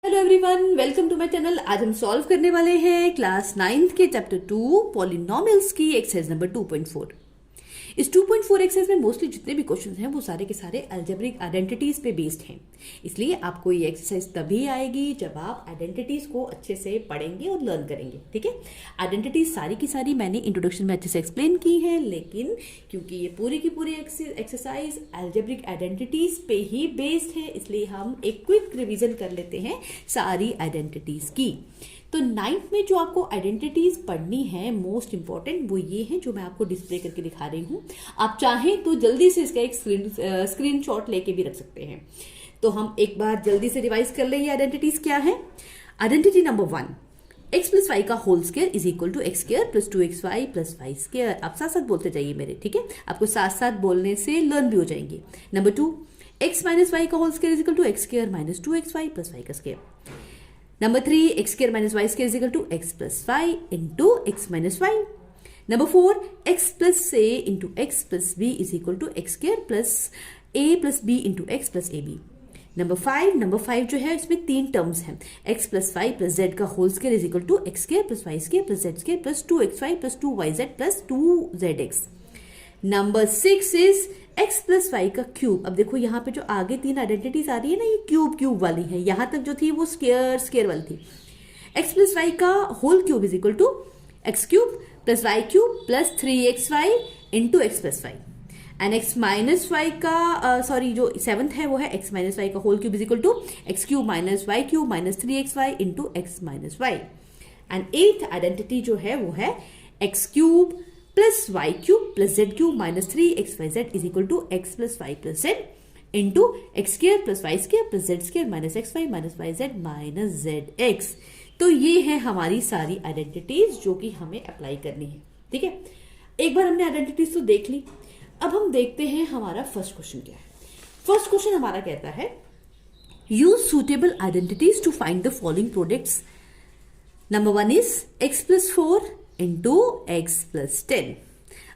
Hello everyone, welcome to my channel. आज हम solve करने वाले हैं क्लास 9th के चैप्टर 2 पॉलिनोमियल्स की एक्सरसाइज नंबर 2.4। इस 2.4 एक्सरसाइज में मोस्टली जितने भी क्वेश्चंस हैं वो सारे के सारे अलजेब्रिक आइडेंटिटीज पे बेस्ड हैं। इसलिए आपको ये एक्सरसाइज तभी आएगी जब आप आइडेंटिटीज को अच्छे से पढ़ेंगे और लर्न करेंगे। ठीक है, आइडेंटिटीज सारी की सारी मैंने इंट्रोडक्शन में अच्छे से एक्सप्लेन की है, लेकिन क्योंकि ये पूरी की पूरी एक्सरसाइज अलजेब्रिक आइडेंटिटीज पे ही बेस्ड है, इसलिए हम एक क्विक रिविजन कर लेते हैं सारी आइडेंटिटीज की। तो 9th में जो आपको आइडेंटिटीज पढ़नी है मोस्ट इंपॉर्टेंट वो ये है जो मैं आपको डिस्प्ले करके दिखा रही हूं। आप चाहें तो जल्दी से इसका एक स्क्रीनशॉट लेके भी रख सकते हैं। तो हम एक बार जल्दी से रिवाइज कर लें ये आइडेंटिटीज क्या है। Identity number 1, x plus Y का whole square is equal to x square plus 2xy plus Y square. आप साथ साथ बोलते जाइए मेरे, ठीक है, आपको साथ साथ बोलने से लर्न भी हो जाएंगे। नंबर 2, x माइनस वाई का whole square is equal to x square minus 2xy plus Y का square. Number 3, x square minus y square is equal to x plus y into x minus y. Number 4, x plus a into x plus b is equal to x square plus a plus b into x plus ab. Number 5 जो है इसमें 3 terms हैं। x plus y plus z का whole square is equal to x square plus y square plus z square plus 2xy plus 2yz plus 2zx. Number 6 is x plus Y का cube. अब देखो यहाँ पे जो आगे 3 identities आ रही है ना, ये क्यूब वाली है। यहां तक जो थी वो स्क्वायर वाली थी। x प्लस वाई का whole cube is equal to X cube plus Y cube plus 3xy into x plus Y. And x minus Y का जो 7th है वो है x माइनस वाई का whole cube is equal to X cube minus Y cube minus 3xy into x minus Y. And 8th identity जो है वो है X cube plus Y cube plus Z cube minus 3xyz is equal to x plus Y plus Z into X square plus Y square plus Z square minus X Y minus Y Z minus Z X. तो ये है हमारी सारी identities जो कि हमें apply करनी है। ठीक है, एक बार हमने आइडेंटिटीज तो देख ली। अब हम देखते हैं हमारा फर्स्ट क्वेश्चन क्या है। फर्स्ट क्वेश्चन हमारा कहता है use suitable identities to find the following products. Number 1 is x plus 4 into x plus 10।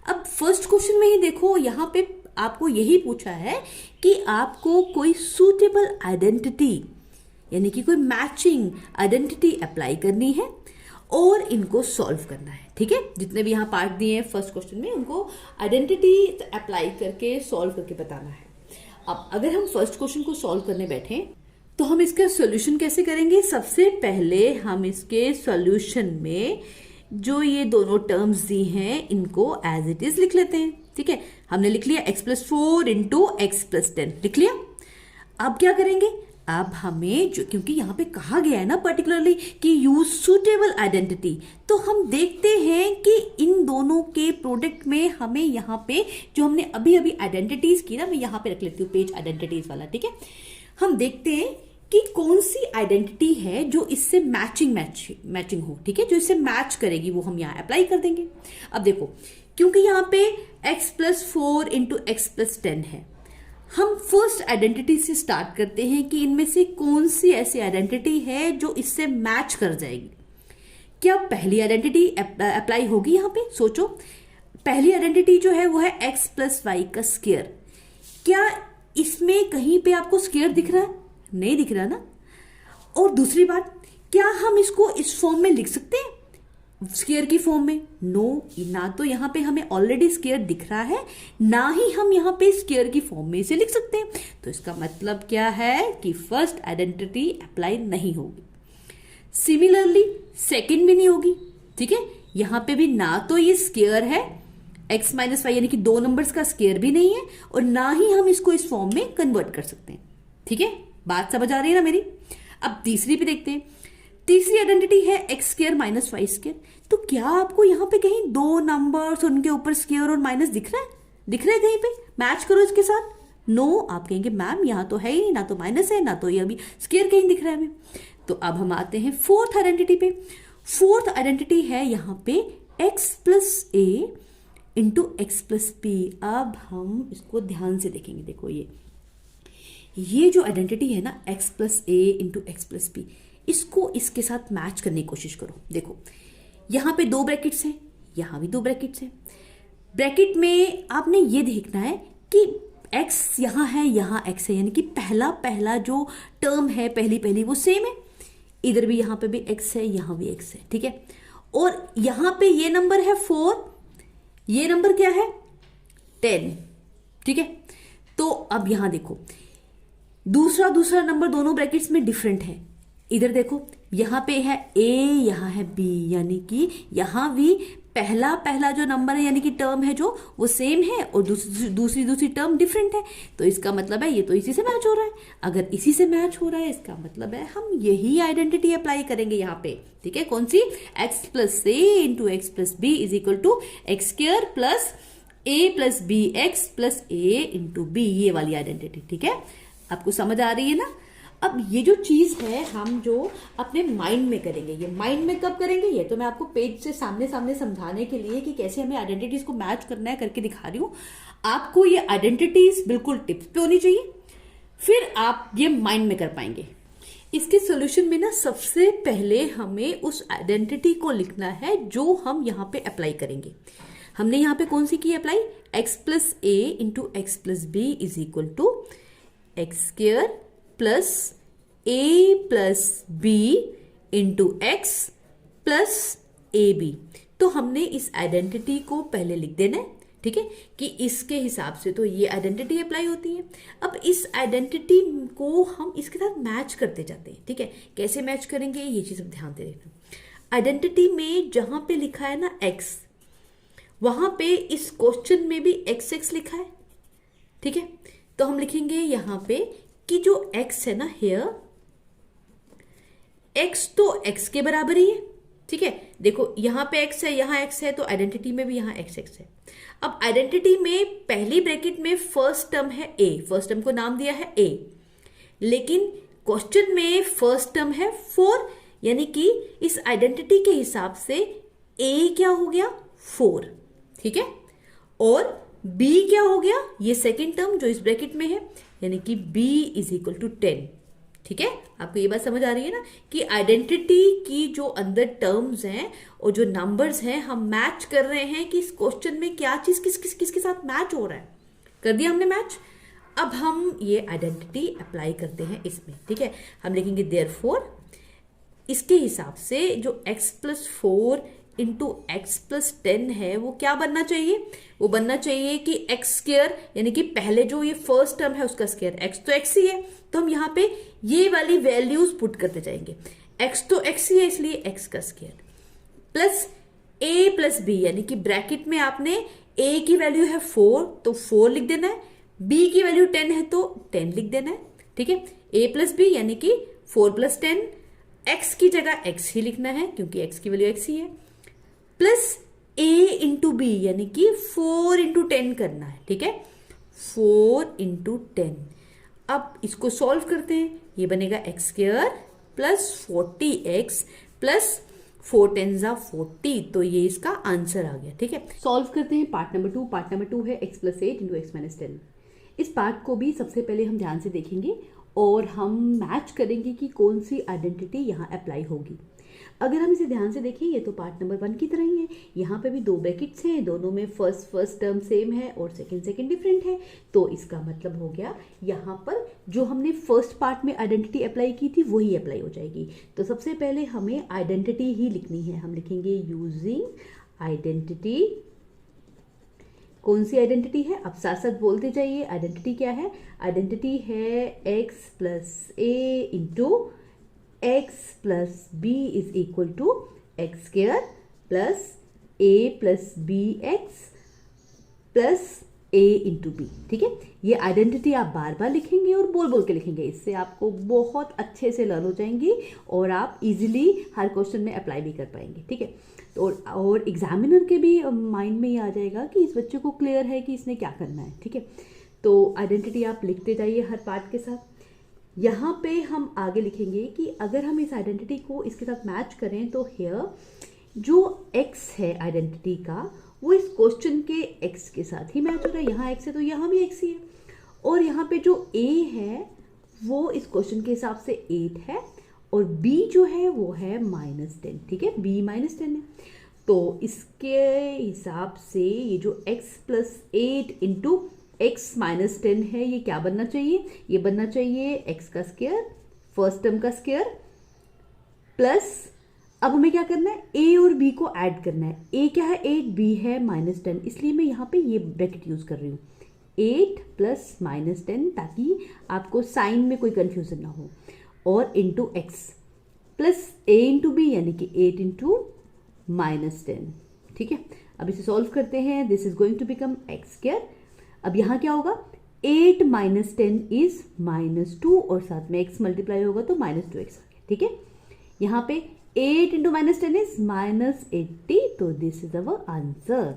अब फर्स्ट क्वेश्चन में ये देखो, यहां पे आपको यही पूछा है कि आपको कोई सुटेबल आइडेंटिटी यानी कि कोई मैचिंग आइडेंटिटी अप्लाई करनी है और इनको सॉल्व करना है। ठीक है, जितने भी यहां पार्ट दिए हैं फर्स्ट क्वेश्चन में उनको आइडेंटिटी अप्लाई करके सॉल्व करके बताना है। अब अगर हम फर्स्ट क्वेश्चन को सॉल्व करने बैठे तो हम इसका सॉल्यूशन कैसे करेंगे। सबसे पहले हम इसके सॉल्यूशन में जो ये दोनों टर्म्स दी हैं इनको एज इट इज लिख लेते हैं। ठीक है, हमने लिख लिया x plus 4 into x plus 10 लिख लिया। अब क्या करेंगे, अब हमें जो, क्योंकि यहाँ पे कहा गया है ना पर्टिकुलरली कि यूज सुटेबल आइडेंटिटी, तो हम देखते हैं कि इन दोनों के प्रोडक्ट में हमें यहाँ पे जो हमने अभी अभी आइडेंटिटीज की ना, मैं यहाँ पे रख लेती हूँ पेज आइडेंटिटीज वाला। ठीक है, हम देखते हैं कि कौन सी आइडेंटिटी है जो इससे मैचिंग हो। ठीक है, जो इससे मैच करेगी वो हम यहाँ अप्लाई कर देंगे। अब देखो, क्योंकि यहाँ पे x plus 4 into x plus 10 है, हम फर्स्ट आइडेंटिटी से स्टार्ट करते हैं कि इनमें से कौन सी ऐसी आइडेंटिटी है जो इससे मैच कर जाएगी। क्या पहली आइडेंटिटी अप्लाई होगी? यहाँ पे सोचो, पहली आइडेंटिटी जो है वो है x प्लस वाई का स्क्वायर। क्या इसमें कहीं पे आपको स्क्वायर दिख रहा है? नहीं दिख रहा ना। और दूसरी बात, क्या हम इसको इस फॉर्म में लिख सकते हैं स्क्वायर की फॉर्म में? नो, ना तो यहाँ पे हमें ऑलरेडी स्क्वायर दिख रहा है, ना ही हम यहाँ पे स्क्वायर की फॉर्म में इसे लिख सकते हैं। तो इसका मतलब क्या है कि फर्स्ट आइडेंटिटी अप्लाई नहीं होगी। सिमिलरली सेकेंड भी नहीं होगी। ठीक है, यहाँ पे भी ना तो ये स्क्वायर है x माइनस वाई यानी कि 2 नंबर्स का स्क्वायर भी नहीं है, और ना ही हम इसको इस फॉर्म में कन्वर्ट कर सकते हैं। ठीक है, बात समझ आ रही है ना मेरी। अब तीसरी पे देखते हैं। तीसरी आइडेंटिटी है x square minus Y square. तो क्या आपको यहाँ पे कहीं 2 नंबर्स उनके ऊपर स्क्वायर और माइनस दिख रहा है? दिख रहा है कहीं पे? मैच करो इसके साथ। नो, आप कहेंगे मैम यहाँ तो है ही नहीं, ना तो माइनस है ना तो ये अभी स्क्वायर कहीं दिख रहा है हमें। तो अब हम आते हैं फोर्थ आइडेंटिटी पे। फोर्थ आइडेंटिटी है यहाँ पे x plus A into x plus P. अब हम इसको ध्यान से देखेंगे। देखो, ये जो आइडेंटिटी है ना x plus A into x plus P, इसको इसके साथ मैच करने की कोशिश करो। देखो, यहाँ पे 2 ब्रैकेट्स हैं, यहाँ भी 2 ब्रैकेट्स हैं। ब्रैकेट में आपने ये देखना है कि x यहाँ है, यहाँ x है, यानी कि पहला जो टर्म है पहली वो सेम है। इधर भी यहाँ पे भी x है, यहाँ भी x है, ठीक है। और यहाँ पे ये नंबर है 4, ये नंबर क्या है 10, ठीक है। तो अब यहां देखो दूसरा नंबर दोनों ब्रैकेट्स में डिफरेंट है। इधर देखो यहां पे है a, यहां है b, यानी कि यहां भी पहला जो नंबर है यानी कि टर्म है जो वो सेम है और दूसरी टर्म डिफरेंट है। तो इसका मतलब है ये तो इसी से मैच हो रहा है। अगर इसी से मैच हो रहा है इसका मतलब है हम यही आइडेंटिटी अप्लाई करेंगे यहाँ पे, ठीक है। कौन सी? x plus a into x plus B is equal to x square plus a plus B X plus a into B, ये वाली आइडेंटिटी, ठीक है। आपको समझ आ रही है ना? अब ये जो चीज है हम जो अपने माइंड में करेंगे, ये माइंड में कब करेंगे? ये तो मैं आपको पेज से सामने समझाने के लिए कि कैसे हमें आइडेंटिटीज को मैच करना है करके दिखा रही हूं। आपको ये आइडेंटिटीज बिल्कुल टिप्स पे होनी चाहिए, फिर आप ये माइंड में कर पाएंगे। इसके सॉल्यूशन में ना सबसे पहले हमें उस आइडेंटिटी को लिखना है जो हम यहाँ पे अप्लाई करेंगे। हमने यहाँ पे कौन सी की apply? x plus A into x plus B is equal to x square plus A plus B into x plus A B. तो हमने इस आइडेंटिटी को पहले लिख देना है, ठीक है, कि इसके हिसाब से तो ये आइडेंटिटी अप्लाई होती है। अब इस आइडेंटिटी को हम इसके साथ मैच करते जाते हैं, ठीक है। कैसे मैच करेंगे ये चीज अब ध्यान दे देना। आइडेंटिटी में जहां पे लिखा है ना x, वहां पे इस क्वेश्चन में भी x लिखा है, ठीक है। तो हम लिखेंगे यहां पे कि जो x है ना हियर, x तो x के बराबर ही है, ठीक है। देखो यहां पे x है, यहां x है, तो आइडेंटिटी में भी यहां x है। अब आइडेंटिटी में पहली ब्रैकेट में फर्स्ट टर्म है a, फर्स्ट टर्म को नाम दिया है a, लेकिन क्वेश्चन में फर्स्ट टर्म है 4, यानी कि इस आइडेंटिटी के हिसाब से a क्या हो गया 4, ठीक है, और b क्या हो गया, ये सेकेंड टर्म जो इस ब्रैकेट में है, यानी कि b इज इक्वल टू 10, ठीक है। आपको ये बात समझ आ रही है ना कि आइडेंटिटी की जो अंदर टर्म्स हैं और जो नंबर्स हैं हम मैच कर रहे हैं कि इस क्वेश्चन में क्या चीज किसके साथ मैच हो रहा है। कर दिया हमने मैच। अब हम ये आइडेंटिटी अप्लाई करते हैं इसमें, ठीक है। हम लिखेंगे देयरफॉर इसके हिसाब से जो x plus 4 into x plus 10 है वो क्या बनना चाहिए? वो बनना चाहिए कि एक्स स्क्वायर, यानी कि पहले जो ये फर्स्ट टर्म है उसका स्क्वायर, x तो x ही है, तो हम यहाँ पे ये वाली वैल्यूज पुट करते जाएंगे। x तो x ही है इसलिए x का square plus a plus b, यानी कि ब्रैकेट में आपने a की वैल्यू है 4 तो 4 लिख देना है, b की वैल्यू 10 है तो 10 लिख देना है, ठीक है। a प्लस बी यानी कि 4 प्लस 10, x की जगह x ही लिखना है क्योंकि x की वैल्यू x ही है, प्लस a इंटू बी यानी कि 4 इंटू 10 करना है, ठीक है, 4 इंटू 10। अब इसको सॉल्व करते हैं, ये बनेगा x square plus 40x plus 4 10 जा 40, तो ये इसका आंसर आ गया, ठीक है। सॉल्व करते हैं पार्ट नंबर 2 है x plus 8 into x minus 10। इस पार्ट को भी सबसे पहले हम ध्यान से देखेंगे और हम मैच करेंगे कि कौन सी आइडेंटिटी यहाँ अप्लाई होगी। अगर हम इसे ध्यान से देखें ये तो पार्ट नंबर 1 की तरह ही है। यहाँ पे भी दो ब्रैकेट्स हैं, दोनों में फर्स्ट टर्म सेम है और सेकंड डिफरेंट है, तो इसका मतलब हो गया यहाँ पर जो हमने फर्स्ट पार्ट में आइडेंटिटी अप्लाई की थी वही अप्लाई हो जाएगी। तो सबसे पहले हमें आइडेंटिटी ही लिखनी है। हम लिखेंगे यूजिंग आइडेंटिटी। कौन सी आइडेंटिटी है? अब साथ साथ बोलते जाइए। आइडेंटिटी क्या है? आइडेंटिटी है x plus A into x plus B is equal to x square plus A plus B X plus A into B, ठीक है। ये आइडेंटिटी आप बार बार लिखेंगे और बोल बोल के लिखेंगे, इससे आपको बहुत अच्छे से लर्न हो जाएंगी और आप इजीली हर क्वेश्चन में अप्लाई भी कर पाएंगे, ठीक है। तो और एग्जामिनर के भी माइंड में ये आ जाएगा कि इस बच्चे को क्लियर है कि इसने क्या करना है, ठीक है। तो आइडेंटिटी आप लिखते जाइए हर पार्ट के साथ। यहाँ पे हम आगे लिखेंगे कि अगर हम इस आइडेंटिटी को इसके साथ मैच करें तो हियर जो x है आइडेंटिटी का वो इस क्वेश्चन के x के साथ ही मैच हो रहा है। यहाँ x है तो यहाँ भी x ही है, और यहाँ पे जो a है वो इस क्वेश्चन के हिसाब से 8 है और b जो है वो है -10, ठीक है, b -10 है। तो इसके हिसाब से ये जो x plus 8 into x minus 10 है ये क्या बनना चाहिए? ये बनना चाहिए x का स्क्वायर, फर्स्ट टर्म का स्क्वायर प्लस अब हमें क्या करना है, ए और बी को ऐड करना है। ए क्या है 8, बी है -10, इसलिए मैं यहाँ पे ये ब्रैकेट यूज कर रही हूँ 8 प्लस -10, ताकि आपको साइन में कोई कंफ्यूजन ना हो। और into x plus A into B यानी कि 8 इंटू -10। ठीक है, अब इसे सॉल्व करते हैं। This is going to become x square. अब यहाँ क्या होगा, 8 - 10 इज -2 और साथ में x मल्टीप्लाई होगा तो -2x आ गया। ठीक है, यहाँ पे 8 इंटू -10 इज -80, तो this is our answer.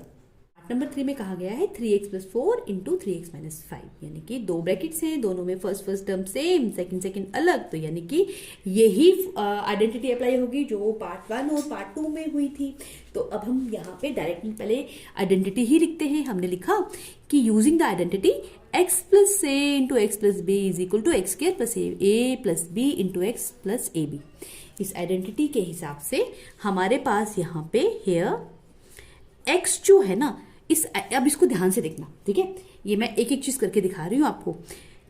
Number 3 में कहा गया है 3x + 4 इंटू 3x - 5, यानी कि दो ब्रैकेट्स हैं, दोनों में फर्स्ट टर्म सेम, सेकंड अलग, तो यानी कि यही आइडेंटिटी अप्लाई होगी जो पार्ट 1 और पार्ट 2 में हुई थी। तो अब हम यहाँ पे डायरेक्टली पहले आइडेंटिटी ही लिखते हैं। हमने लिखा कि using the identity x + a into x + b is equal to x square plus a + b into x + ab। इस आइडेंटिटी के हिसाब से हमारे पास यहाँ पे हेयर x जो है ना, अब इसको ध्यान से देखना। ठीक है, ये मैं एक एक चीज करके दिखा रही हूं आपको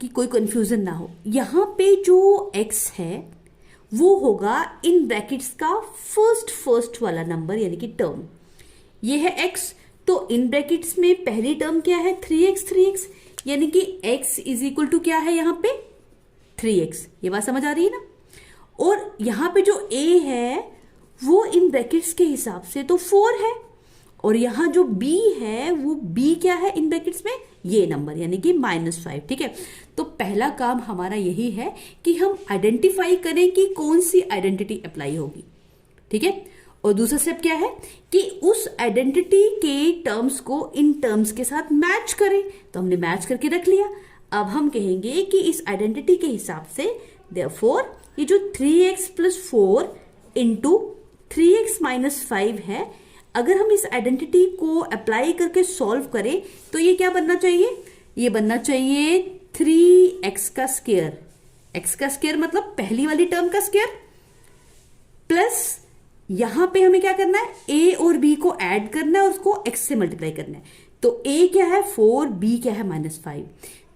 कि कोई कंफ्यूजन ना हो। यहां पे जो x है वो होगा इन ब्रैकेट्स का फर्स्ट वाला नंबर यानी कि टर्म। ये है x, तो इन ब्रैकेट्स में पहली टर्म क्या है 3x, यानी कि x इज इक्वल टू क्या है यहाँ पे 3x। ये बात समझ आ रही है ना। और यहाँ पे जो a है वो इन ब्रैकेट्स के हिसाब से तो 4 है, और यहां जो b है वो b क्या है इन ब्रैकेट्स में, ये नंबर यानी कि -5। ठीक है, तो पहला काम हमारा यही है कि हम आइडेंटिफाई करें कि कौन सी आइडेंटिटी अप्लाई होगी। ठीक है, और दूसरा स्टेप क्या है कि उस आइडेंटिटी के टर्म्स को इन टर्म्स के साथ मैच करें। तो हमने मैच करके रख लिया। अब हम कहेंगे कि इस आइडेंटिटी के हिसाब से देयरफॉर ये जो 3x + 4 इंटू 3x - 5 है, अगर हम इस आइडेंटिटी को अप्लाई करके सॉल्व करें तो ये क्या बनना चाहिए, ये बनना चाहिए 3x का स्क्वायर। x का स्क्वायर मतलब पहली वाली टर्म का स्क्वायर, प्लस यहां पे हमें क्या करना है, a और b को ऐड करना है और उसको x से मल्टीप्लाई करना है। तो a क्या है 4, b क्या है -5,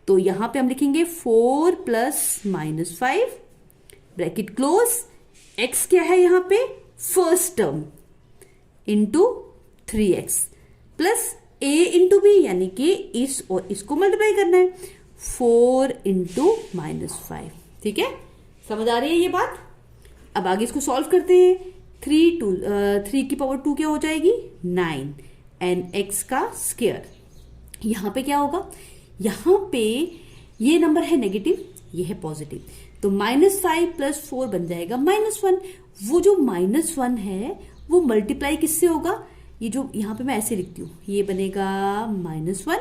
तो यहां पे हम लिखेंगे 4 + -5 ब्रैकेट क्लोज। x क्या है यहां पे first term into 3x plus a into b, यानी कि इस और इसको मल्टीप्लाई करना है 4 इंटू -5। ठीक है, समझ आ रही है ये बात। अब आगे इसको सॉल्व करते हैं। 3 की पावर 2 क्या हो जाएगी 9 एंड x का स्क्वायर। यहां पे क्या होगा, यहां पे ये नंबर है नेगेटिव, ये है पॉजिटिव, तो -5 + 4 बन जाएगा -1। वो जो -1 है वो मल्टीप्लाई किससे होगा, ये जो यहां पे मैं ऐसे लिखती हूं, ये बनेगा -1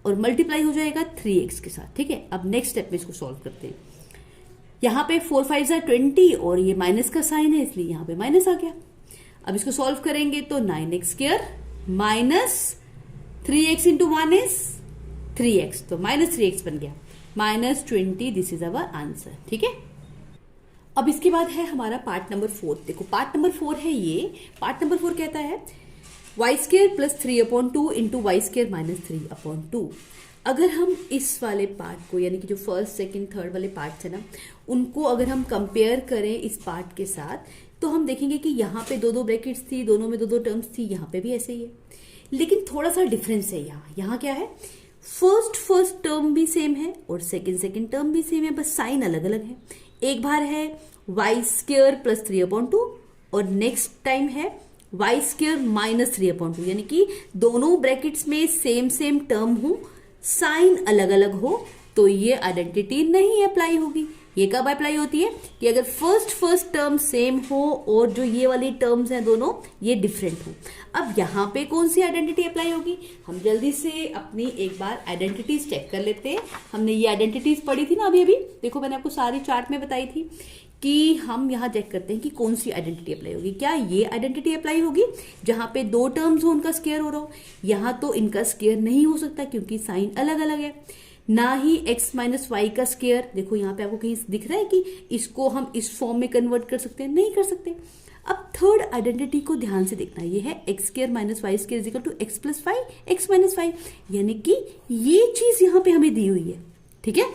और मल्टीप्लाई हो जाएगा 3x के साथ। ठीक है, अब नेक्स्ट स्टेप में इसको सॉल्व करते हैं। यहां पे 4 5 = 20 और ये माइनस का साइन है इसलिए यहां पे माइनस आ गया। अब इसको सॉल्व करेंगे तो 9x² - 3x into 1 is 3x, तो -3x बन गया -20। This is our answer. ठीक है, अब इसके बाद है हमारा पार्ट नंबर 4। देखो पार्ट नंबर 4 है ये। पार्ट नंबर 4 कहता है y² + 3/2 इंटू y² - 3/2। अगर हम इस वाले पार्ट को यानी कि जो फर्स्ट सेकंड थर्ड वाले पार्ट है ना, उनको अगर हम कंपेयर करें इस पार्ट के साथ तो हम देखेंगे कि यहाँ पे दो ब्रैकेट्स थी, दोनों में दो टर्म्स थी, यहाँ पे भी ऐसे ही है, लेकिन थोड़ा सा डिफरेंस है। यहाँ क्या है, फर्स्ट टर्म भी सेम है और सेकंड टर्म भी सेम है, बस साइन अलग अलग है। एक बार है y² + 3/2 और नेक्स्ट टाइम है y² - 3/2, यानी कि दोनों ब्रैकेट्स में सेम टर्म हो, साइन अलग अलग हो, तो ये आइडेंटिटी नहीं अप्लाई होगी। ये कब अप्लाई होती है कि अगर फर्स्ट टर्म सेम हो और जो ये वाली टर्म्स हैं दोनों ये डिफरेंट हो। अब यहाँ पे कौन सी आइडेंटिटी अप्लाई होगी, हम जल्दी से अपनी एक बार आइडेंटिटीज चेक कर लेते हैं। हमने ये आइडेंटिटीज पढ़ी थी ना अभी देखो मैंने आपको सारी चार्ट में बताई थी कि हम यहाँ चेक करते हैं कि कौन सी आइडेंटिटी अप्लाई होगी। क्या ये आइडेंटिटी अप्लाई होगी जहां पे दो टर्म्स हो उनका स्क्वायर हो रहा हो, यहाँ तो इनका स्क्वायर नहीं हो सकता क्योंकि साइन अलग अलग है। ना ही x - y का स्क्वायर, देखो यहाँ पे आपको कहीं दिख रहा है कि इसको हम इस फॉर्म में कन्वर्ट कर सकते हैं, नहीं कर सकते। अब थर्ड आइडेंटिटी को ध्यान से देखना, ये है x² - y² is equal to x + 5 x - 5, यानी कि ये चीज यहाँ पे हमें दी हुई है। ठीक है,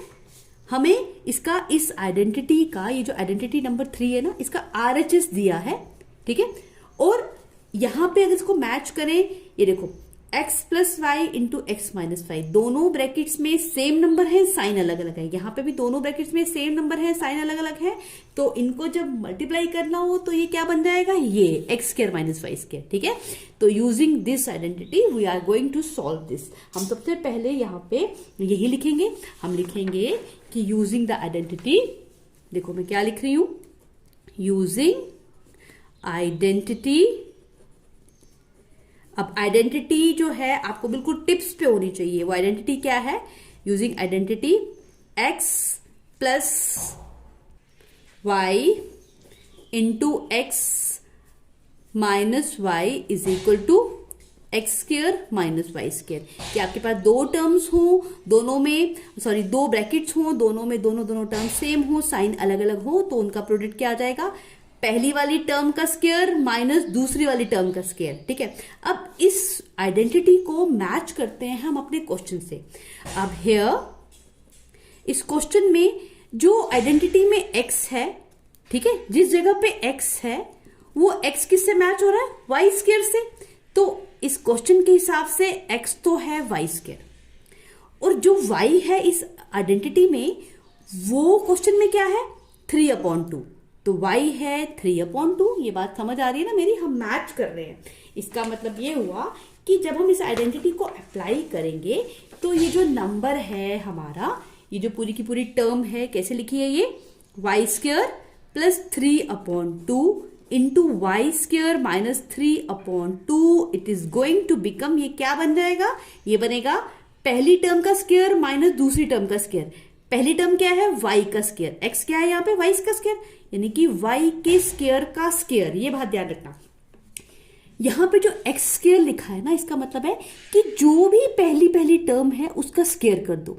हमें इसका इस आइडेंटिटी का, ये जो आइडेंटिटी नंबर 3 है ना, इसका RHS दिया है, ठीक है। और यहां पे अगर इसको मैच करें, ये देखो x plus y into x minus y, दोनों ब्रैकेट्स में सेम नंबर है, साइन अलग अलग है। यहां पे भी दोनों ब्रैकेट्स में सेम नंबर है, साइन अलग अलग है। तो इनको जब मल्टीप्लाई करना हो तो ये क्या बन जाएगा, ये x square minus Y square, ठीक है। तो using this identity we are going to solve this. हम सबसे पहले यहाँ पे यही लिखेंगे, हम लिखेंगे कि यूजिंग द आइडेंटिटी, देखो मैं क्या लिख रही हूं, यूजिंग आइडेंटिटी। अब आइडेंटिटी जो है आपको बिल्कुल टिप्स पे होनी चाहिए। वो आइडेंटिटी क्या है, using identity x plus y into x minus y is equal to x square minus Y square. कि आपके पास दो टर्म्स हो, दोनों में दो ब्रैकेट्स हो, दोनों में दोनों टर्म सेम हो, साइन अलग अलग हो, तो उनका प्रोडक्ट क्या आ जाएगा, पहली वाली टर्म का स्क्वायर माइनस दूसरी वाली टर्म का स्क्वायर, ठीक है। अब इस आइडेंटिटी को मैच करते हैं हम अपने क्वेश्चन से। अब हियर इस क्वेश्चन में जो आइडेंटिटी में x है, ठीक है, जिस जगह पे x है वो x किससे मैच हो रहा है, वाई स्क्वायर से। तो इस क्वेश्चन के हिसाब से x तो है वाई स्क्वायर, और जो y है इस आइडेंटिटी में वो क्वेश्चन में क्या है, 3/2। तो y है 3/2। ये बात समझ आ रही है ना मेरी, हम मैच कर रहे हैं। इसका मतलब ये हुआ कि जब हम इस आइडेंटिटी को अप्लाई करेंगे तो ये जो नंबर है हमारा, ये जो पूरी की पूरी टर्म है, कैसे लिखी है ये, y square plus 3/2 into y square minus 3/2, it is going to become, ये क्या बन जाएगा, ये बनेगा पहली टर्म का स्क्वायर माइनस दूसरी टर्म का स्क्वायर। पहली टर्म क्या है, y का स्क्वायर, x क्या है यहाँ पे, y का स्क्वायर, यानी कि y के स्क्वायर का स्क्वायर। ये बात ध्यान रखना, यहाँ पे जो x स्क्वायर लिखा है ना, इसका मतलब है कि जो भी पहली टर्म है उसका स्क्वायर कर दो।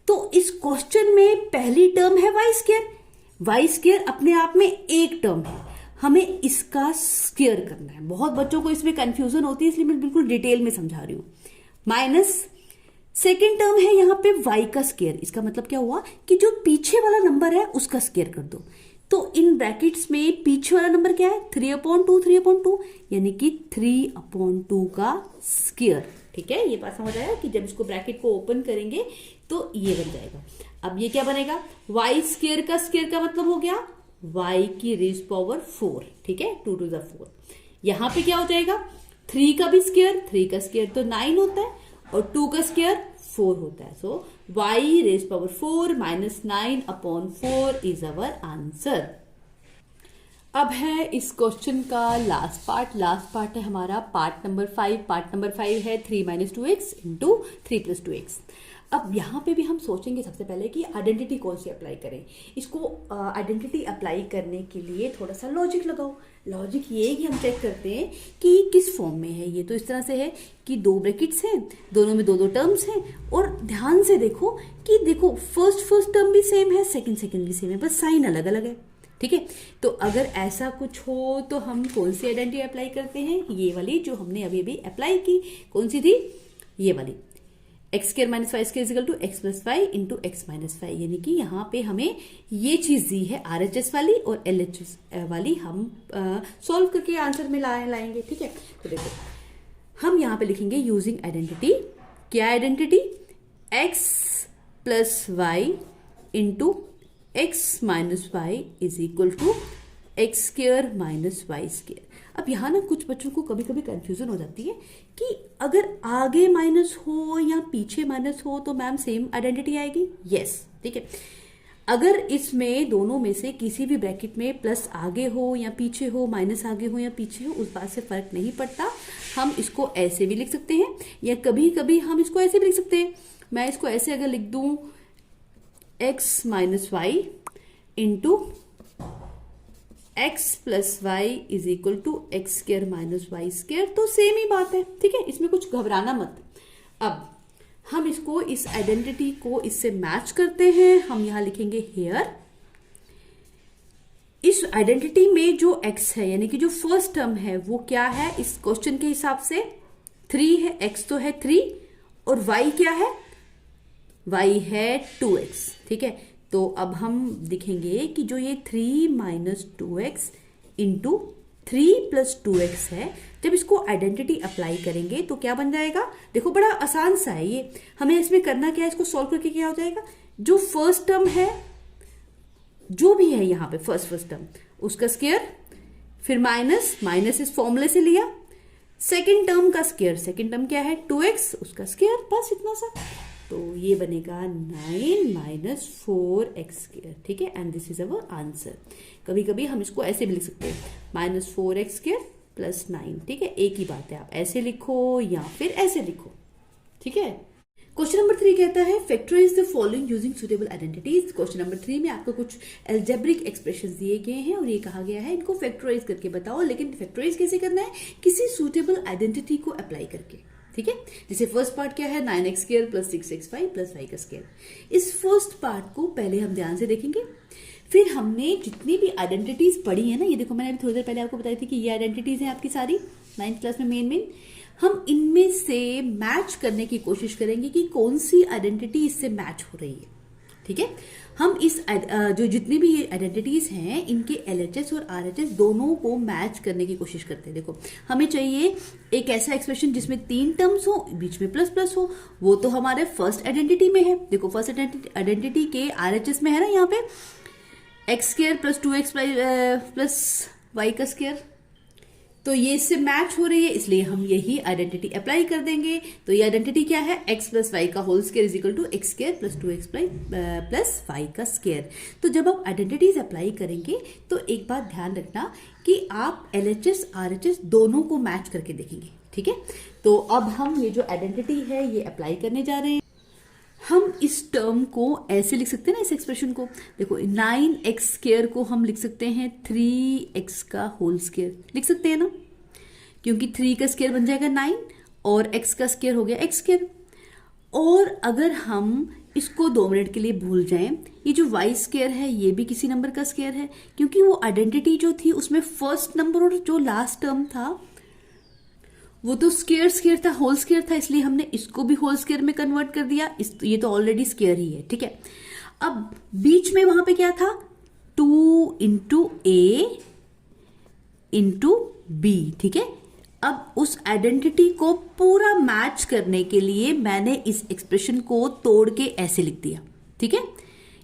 तो इस क्वेश्चन में पहली टर्म है y स्क्वायर अपने आप में एक टर्म है, हमें इसका स्क्वायर करना है। बहुत बच्चों को इसमें कंफ्यूजन होती है, इसलिए मैं बिल्कुल डिटेल में समझा रही हूं। माइनस सेकेंड टर्म है यहाँ पे y का स्क्वायर, इसका मतलब क्या हुआ कि जो पीछे वाला नंबर है उसका स्क्वायर कर दो। तो इन ब्रैकेट्स में पीछे वाला नंबर क्या है, 3/2, यानी कि 3/2 का स्क्वायर, ठीक है। ये बात समझ आया कि जब इसको ब्रैकेट को ओपन करेंगे तो ये बन जाएगा। अब ये क्या बनेगा, वाई स्क्वायर का स्क्वायर का मतलब हो गया y की रेज पावर 4, ठीक है, 2 to the 4। यहाँ पे क्या हो जाएगा, 3 का भी स्क्वायर, 3 का स्क्वायर तो 9 होता है और 2 का स्क्वायर 4 होता है। So y raise power 4 minus 9/4 is our answer. अब है इस क्वेश्चन का लास्ट पार्ट है हमारा पार्ट नंबर 5। पार्ट नंबर 5 है 3 - 2x इंटू 3 + 2x। अब यहाँ पे भी हम सोचेंगे सबसे पहले कि आइडेंटिटी कौन सी अप्लाई करें। इसको आइडेंटिटी अप्लाई करने के लिए थोड़ा सा लॉजिक लगाओ। लॉजिक ये है कि हम चेक करते हैं कि किस फॉर्म में है। ये तो इस तरह से है कि दो ब्रैकेट्स हैं, दोनों में दो टर्म्स हैं, और ध्यान से देखो कि देखो फर्स्ट टर्म भी सेम है, सेकंड भी सेम है, बस साइन अलग अलग है, ठीक है। तो अगर ऐसा कुछ हो तो हम कौन सी आइडेंटिटी अप्लाई करते हैं, ये वाली जो हमने अभी अभी अप्लाई की। कौन सी थी, ये वाली, x² - y² = x + y into x - y। यानी कि यहाँ पे हमें ये चीज दी है RHS वाली और LHS वाली, हम सॉल्व करके आंसर में लाएंगे, ठीक है। तो देखो हम यहाँ पे लिखेंगे यूजिंग आइडेंटिटी। क्या identity, x + y into x - y is equal to x² - y²। अब यहाँ ना कुछ बच्चों को कभी कभी कंफ्यूजन हो जाती है कि अगर आगे माइनस हो या पीछे माइनस हो तो मैम सेम आइडेंटिटी आएगी। यस, ठीक है। अगर इसमें दोनों में से किसी भी ब्रैकेट में प्लस आगे हो या पीछे हो, माइनस आगे हो या पीछे हो, उस बात से फर्क नहीं पड़ता। हम इसको ऐसे भी लिख सकते हैं या कभी कभी हम इसको ऐसे भी लिख सकते हैं। मैं इसको ऐसे अगर लिख दूं x - y into x + y is equal to x² - y², तो सेम ही बात है, ठीक है, इसमें कुछ घबराना मत। अब हम इसको, इस आइडेंटिटी को इससे मैच करते हैं। हम यहां लिखेंगे हेयर, इस आइडेंटिटी में जो x है यानी कि जो फर्स्ट टर्म है वो क्या है, इस क्वेश्चन के हिसाब से 3 है, x तो है 3 और y क्या है, y है 2x, ठीक है। तो अब हम दिखेंगे कि जो ये 3 minus 2x into 3 plus 2x है, जब इसको आइडेंटिटी अप्लाई करेंगे तो क्या बन जाएगा। देखो बड़ा आसान सा है ये, हमें इसमें करना क्या है, इसको सॉल्व करके क्या हो जाएगा, जो फर्स्ट टर्म है जो भी है यहाँ पे फर्स्ट टर्म उसका स्क्वायर, फिर माइनस इस फॉर्मूले से लिया, सेकेंड टर्म का स्क्वायर, सेकेंड टर्म क्या है 2x उसका स्क्वायर, बस इतना सा। तो ये बनेगा 9 माइनस 4x स्क्वायर, ठीक है, and this is our answer. कभी कभी हम इसको ऐसे भी लिख सकते हैं माइनस 4x स्क्वायर प्लस 9, ठीक है, एक ही बात है, आप ऐसे लिखो या फिर ऐसे लिखो, ठीक है। क्वेश्चन नंबर 3 कहता है factorise the following using suitable identities. Question number 3 में आपको कुछ एल्जेब्रिक एक्सप्रेशंस दिए गए हैं और ये कहा गया है इनको फैक्टराइज करके बताओ, लेकिन फैक्टराइज कैसे करना है, किसी सुटेबल आइडेंटिटी को अप्लाई करके, ठीक है। जैसे फर्स्ट पार्ट क्या है 9x square plus 6xy plus y का स्क्वायर। इस फर्स्ट पार्ट को पहले हम ध्यान से देखेंगे, फिर हमने जितनी भी आइडेंटिटीज पढ़ी है ना, ये देखो मैंने अभी थोड़ी देर पहले आपको बताई थी कि ये आइडेंटिटीज हैं आपकी सारी 9th क्लास में मेन हम इनमें से मैच करने की कोशिश करेंगे कि कौन सी आइडेंटिटी इससे मैच हो रही है, ठीक है। हम इस जो जितनी भी ये आइडेंटिटीज हैं इनके LHS और RHS दोनों को मैच करने की कोशिश करते हैं। देखो हमें चाहिए एक ऐसा एक्सप्रेशन जिसमें 3 टर्म्स हो, बीच में प्लस प्लस हो, वो तो हमारे फर्स्ट आइडेंटिटी में है। देखो फर्स्ट आइडेंटिटी के RHS में है ना यहाँ पे x square plus 2x plus y का स्क्वायर, तो ये इससे मैच हो रही है, इसलिए हम यही आइडेंटिटी अप्लाई कर देंगे। तो ये आइडेंटिटी क्या है, x प्लस वाई का whole square is equal to x square plus 2x plus Y का स्क्वायर। तो जब आप आइडेंटिटीज अप्लाई करेंगे तो एक बात ध्यान रखना कि आप LHS RHS दोनों को मैच करके देखेंगे, ठीक है। तो अब हम ये जो आइडेंटिटी है ये अप्लाई करने जा रहे हैं। हम इस टर्म को ऐसे लिख सकते हैं ना, इस एक्सप्रेशन को देखो 9x स्क्वायर को हम लिख सकते हैं 3x का होल स्क्वायर, लिख सकते हैं ना, क्योंकि 3 का स्क्वायर बन जाएगा 9 और x का स्क्वायर हो गया x स्क्वायर। और अगर हम इसको 2 मिनट के लिए भूल जाएं, ये जो y स्क्वायर है ये भी किसी नंबर का स्क्वायर है, क्योंकि वो आइडेंटिटी जो थी उसमें फर्स्ट नंबर और जो लास्ट टर्म था वो तो स्क्वायर था, होल स्क्वायर था, इसलिए हमने इसको भी होल स्क्वायर में कन्वर्ट कर दिया। ये तो ऑलरेडी स्क्वायर ही है, ठीक है। अब बीच में वहां पे क्या था 2 इंटू ए इंटू बी, ठीक है। अब उस आइडेंटिटी को पूरा मैच करने के लिए मैंने इस एक्सप्रेशन को तोड़ के ऐसे लिख दिया, ठीक है।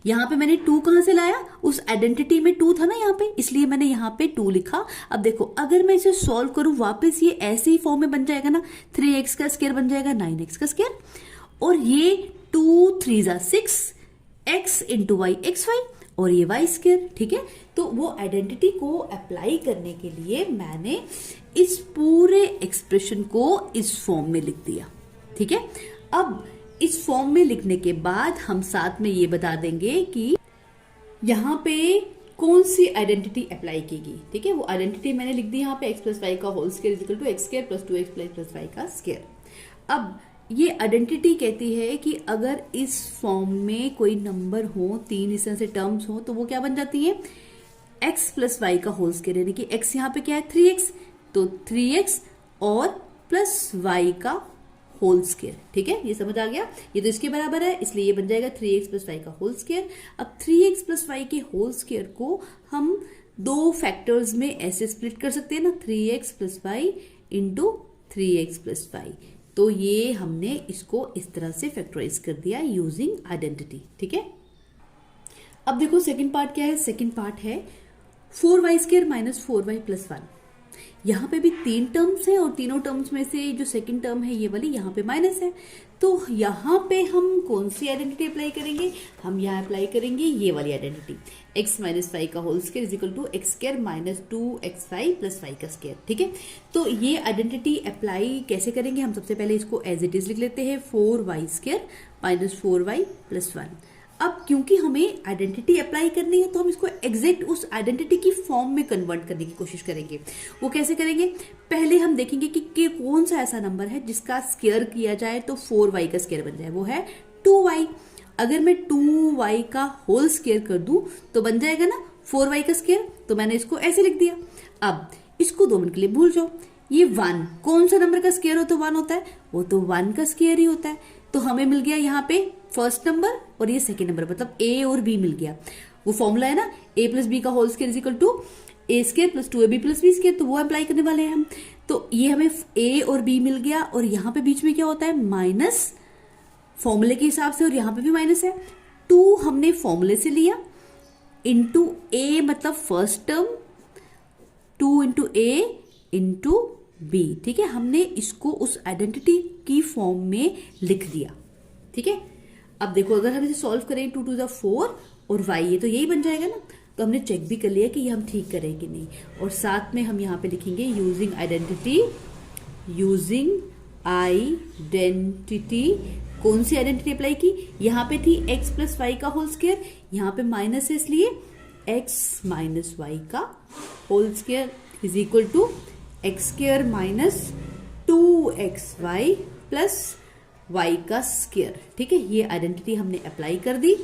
यहां पे मैंने 2 कहां से लाया, उस आइडेंटिटी में 2 था ना यहाँ पे, इसलिए मैंने यहाँ पे 2 लिखा। अब देखो अगर मैं इसे सॉल्व करूं वापस ये ऐसे ही फॉर्म में बन जाएगा ना, 3x का स्क्वायर बन जाएगा 9x का स्क्वायर, और ये 2 3 जा 6 x into y x y और ये y स्क्वायर, ठीक है। तो वो आइडेंटिटी को अप्लाई करने के लिए मैंने इस पूरे एक्सप्रेशन को इस फॉर्म में लिख दिया, ठीक है। अब इस फॉर्म में लिखने के बाद हम साथ में ये बता देंगे कि यहाँ पे कौन सी आइडेंटिटी अप्लाई कीगी, ठीक है। वो आइडेंटिटी मैंने लिख दी यहाँ पे x प्लस वाई का whole square is equal to x square plus 2x plus Y का स्क्वायर। अब ये आइडेंटिटी कहती है कि अगर इस फॉर्म में कोई नंबर हो, 3 इस तरह से टर्म्स हो, तो वो क्या बन जाती है x प्लस वाई का होल स्क्वायर, यानी कि x यहाँ पे क्या है 3x, तो 3x और प्लस y का होल स्क्वायर, ठीक है। ये समझ आ गया, ये तो इसके बराबर है, इसलिए ये बन जाएगा 3x प्लस वाई का होल स्क्वायर। अब 3x प्लस वाई के होल स्क्वायर को हम 2 फैक्टर्स में ऐसे स्प्लिट कर सकते हैं ना, 3x plus y into 3x plus y. तो ये हमने इसको इस तरह से फैक्टराइज कर दिया यूजिंग आइडेंटिटी, ठीक है। अब देखो सेकंड पार्ट क्या है, सेकंड पार्ट है 4y square minus 4y plus 1। यहाँ पे भी 3 टर्म्स हैं और तीनों टर्म्स में से जो सेकंड टर्म है ये वाली यहाँ पे माइनस है, तो यहाँ पे हम कौन सी आइडेंटिटी अप्लाई करेंगे, हम यहाँ अप्लाई करेंगे ये वाली आइडेंटिटी x माइनस वाई का whole square is equal to x square minus 2xy plus Y का स्क्वायर, ठीक है। तो ये आइडेंटिटी अप्लाई कैसे करेंगे, हम सबसे पहले इसको एज इट इज लिख लेते हैं 4y square minus 4y plus 1। अब क्योंकि हमें आइडेंटिटी अप्लाई करनी है तो हम इसको एग्जैक्ट उस आइडेंटिटी की फॉर्म में कन्वर्ट करने की कोशिश करेंगे। वो कैसे करेंगे, पहले हम देखेंगे कि कौन सा ऐसा नंबर है जिसका स्क्वायर किया जाए तो 4y का स्क्वायर बन जाए, वो है 2y। अगर मैं 2y का होल स्क्वायर कर दूं तो बन जाएगा ना 4y का स्क्वायर, तो मैंने इसको ऐसे लिख दिया। अब इसको 2 मिनट के लिए भूल जाओ, ये 1 कौन सा नंबर का स्क्वायर हो तो 1 होता है, वो तो 1 का स्क्वायर ही होता है। तो हमें मिल गया यहाँ पे फर्स्ट नंबर और ये सेकेंड नंबर, मतलब ए और बी मिल गया। वो फॉर्मूला है ना, ए प्लस बी का whole square is equal to A square plus 2ab plus B square, तो वो अप्लाई करने वाले हैं हम। तो ये हमें ए और बी मिल गया, और यहाँ पे बीच में क्या होता है, माइनस फॉर्मूले के हिसाब से, और यहाँ पे भी माइनस है। 2 हमने फॉर्मूले से लिया, इंटू ए मतलब फर्स्ट टर्म, 2 इंटू ए इंटू बी। ठीक है, हमने इसको उस आइडेंटिटी की फॉर्म में लिख दिया। ठीक है, अब देखो अगर हम इसे सॉल्व करें 2 to the 4 और y, ये तो यही बन जाएगा ना। तो हमने चेक भी कर लिया कि ये हम ठीक करें कि नहीं, और साथ में हम यहाँ पे लिखेंगे यूजिंग आइडेंटिटी। यूजिंग आइडेंटिटी, कौन सी आइडेंटिटी अप्लाई की, यहाँ पे थी x प्लस वाई का होल स्क्वायर, यहाँ पे माइनस है इसलिए x माइनस वाई का whole square is equal to x square minus 2xy plus y का स्क्वायर। ठीक है, ये आइडेंटिटी हमने अप्लाई कर दी।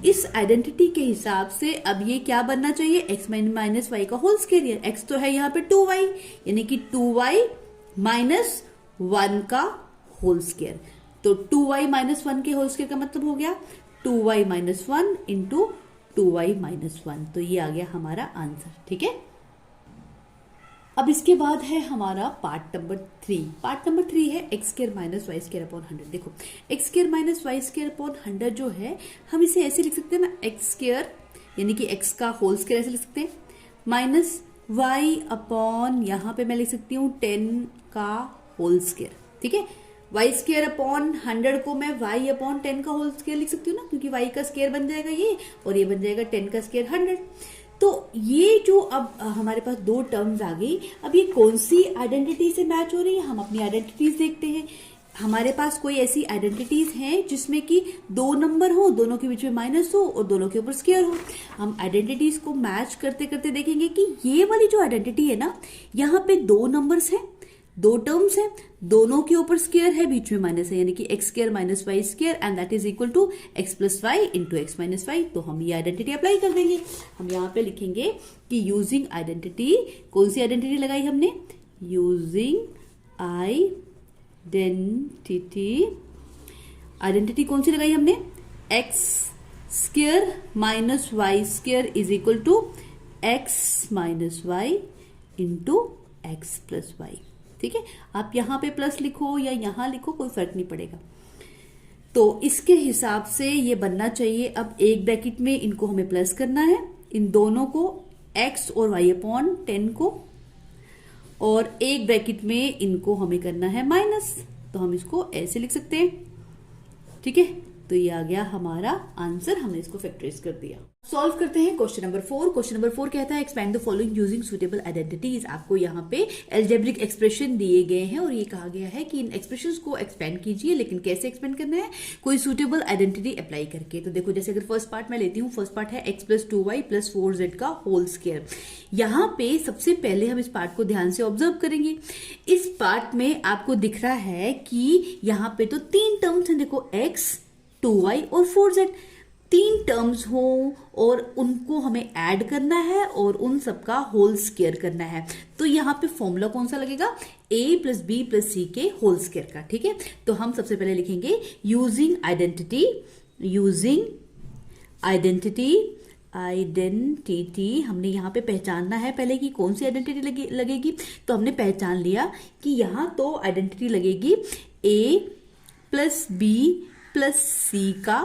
इस आइडेंटिटी के हिसाब से अब ये क्या बनना चाहिए, x माइनस वाई का होल स्क्वायर। x तो है यहाँ पे 2y, यानी कि 2y माइनस 1 का होल स्क्वायर। तो 2y माइनस 1 के होल स्क्वायर का मतलब हो गया 2y minus 1 into 2y minus 1। तो ये आ गया हमारा आंसर। ठीक है, अब इसके बाद है हमारा पार्ट नंबर 3। पार्ट नंबर 3 है x square minus Y square upon 100। देखो x square minus Y square upon 100 जो है, हम इसे ऐसे लिख सकते हैं ना, एक्स स्क्वायर यानी कि एक्स का होल स्क्वायर ऐसे लिख सकते हैं, माइनस वाई अपॉन, यहाँ पे मैं लिख सकती हूँ 10 का होल स्क्वायर। ठीक है, वाई स्क्वायर अपॉन 100 को मैं वाई अपॉन 10 का होल स्क्वायर लिख सकती हूँ ना, क्योंकि वाई का स्क्वायर बन जाएगा ये, और ये बन जाएगा 10 का स्क्वायर 100। तो ये जो अब हमारे पास 2 टर्म्स आ गई, अब ये कौन सी आइडेंटिटी से मैच हो रही है, हम अपनी आइडेंटिटीज देखते हैं। हमारे पास कोई ऐसी आइडेंटिटीज हैं जिसमें कि 2 नंबर हो, दोनों के बीच में माइनस हो और दोनों के ऊपर स्क्वायर हो। हम आइडेंटिटीज को मैच करते करते देखेंगे कि ये वाली जो आइडेंटिटी है ना, यहाँ पे 2 नंबर्स हैं, 2 टर्म्स है, दोनों के ऊपर स्क्वायर है, बीच में माइनस है, यानी कि x square minus Y square and that is equal to x plus y into x minus y. तो हम ये आइडेंटिटी अप्लाई कर देंगे। हम यहाँ पे लिखेंगे कि यूजिंग आइडेंटिटी, कौन सी आइडेंटिटी लगाई हमने, यूजिंग आइडेंटिटी कौन सी लगाई हमने, x square minus Y square is equal to x minus y into x plus y. ठीक है, आप यहां पे प्लस लिखो या यहां लिखो, कोई फर्क नहीं पड़ेगा। तो इसके हिसाब से ये बनना चाहिए। अब एक ब्रैकेट में इनको हमें प्लस करना है, इन दोनों को, x और y अपॉन 10 को, और एक ब्रैकेट में इनको हमें करना है माइनस। तो हम इसको ऐसे लिख सकते हैं। ठीक है, तो ये आ गया हमारा आंसर, हमने इसको फैक्टराइज कर दिया। सॉल्व करते हैं क्वेश्चन नंबर 4। क्वेश्चन नंबर 4 कहता है expand the following using suitable identities. आपको यहाँ पे एल्जेब्रिक एक्सप्रेशन दिए गए हैं और ये कहा गया है कि इन एक्सप्रेशंस को एक्सपेंड कीजिए, लेकिन कैसे एक्सपेंड करना है, कोई सुटेबल आइडेंटिटी अप्लाई करके। तो देखो जैसे अगर फर्स्ट पार्ट मैं लेती हूँ, फर्स्ट पार्ट है x plus 2y plus 4z का होल स्क्वायर। यहाँ पे सबसे पहले हम इस पार्ट को ध्यान से ऑब्जर्व करेंगे। इस पार्ट में आपको दिख रहा है कि यहाँ पे तो 3 टर्म्स हैं, देखो x 2y और 4z, 3 टर्म्स हो और उनको हमें ऐड करना है और उन सबका होल स्क्वायर करना है। तो यहाँ पे फॉर्मूला कौन सा लगेगा, a प्लस बी प्लस सी के होल स्क्वायर का। ठीक है, तो हम सबसे पहले लिखेंगे यूजिंग आइडेंटिटी हमने यहाँ पे पहचानना है पहले कि कौन सी आइडेंटिटी लगेगी। तो हमने पहचान लिया कि यहाँ तो आइडेंटिटी लगेगी a plus B plus C का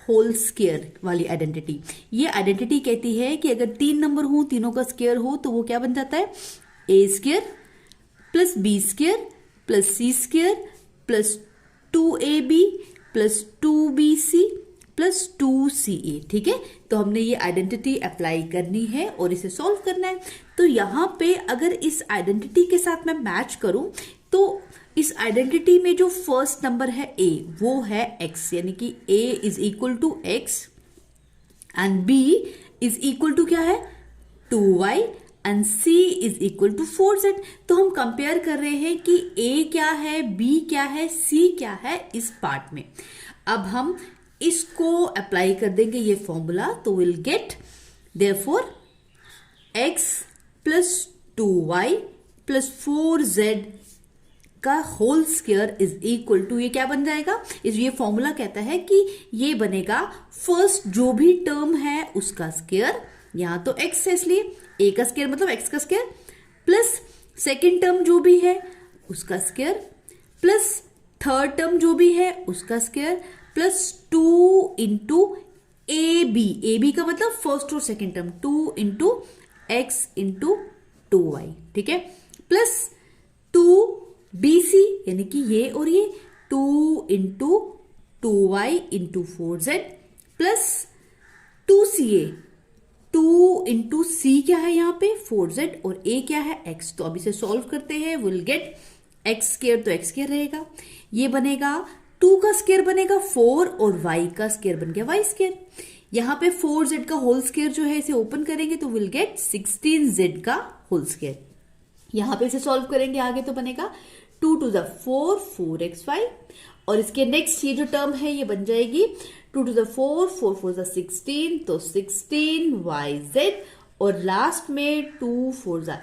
होल स्क्वायर वाली आइडेंटिटी। ये आइडेंटिटी कहती है कि अगर 3 नंबर हो, तीनों का स्क्वायर हो, तो वो क्या बन जाता है, a square plus B square plus C square plus 2ab plus 2bc plus 2ca। ठीक है, तो हमने ये आइडेंटिटी अप्लाई करनी है और इसे सॉल्व करना है। तो यहाँ पे अगर इस आइडेंटिटी के साथ मैं मैच करूं, तो इस आइडेंटिटी में जो फर्स्ट नंबर है a, वो है x, यानी कि a is equal to x and b is equal to क्या है 2y and c is equal to 4z। तो हम कंपेयर कर रहे हैं कि a क्या है, b क्या है, c क्या है इस पार्ट में। अब हम इसको अप्लाई कर देंगे ये फॉर्मूला, तो will get therefore x plus 2y plus 4z का whole square is equal to, ये क्या बन जाएगा, ये फॉर्मूला कहता है कि ये बनेगा फर्स्ट जो भी टर्म है उसका स्क्वायर, यहां तो x है इसलिए a का स्क्वायर मतलब x का स्क्वायर, प्लस सेकेंड टर्म जो भी है उसका स्क्वायर, प्लस थर्ड टर्म जो भी है उसका square, plus 2 into a b का मतलब फर्स्ट और second term, 2 into x into 2y, ठीक है, प्लस 2bc यानी कि ये और ये 2 into 2y into 4z, plus 2ca, 2 into C क्या है यहाँ पे 4z और a क्या है x। तो अब इसे सॉल्व करते हैं, विल गेट एक्स स्क्वायर, तो एक्स स्क्वायर रहेगा, ये बनेगा 2 का स्क्वायर बनेगा 4 और y का स्क्वायर बन गया y स्क्वायर। यहाँ पे 4z का होल स्क्वायर जो है इसे ओपन करेंगे तो विल गेट 16z का होल स्क्वायर। यहाँ पे इसे सॉल्व करेंगे आगे तो बनेगा 2 to the 4 4xy, और इसके नेक्स्ट ये जो टर्म है ये बन जाएगी 2 to the 4 4 4 the 16 तो 16yz, और लास्ट में 2 4 the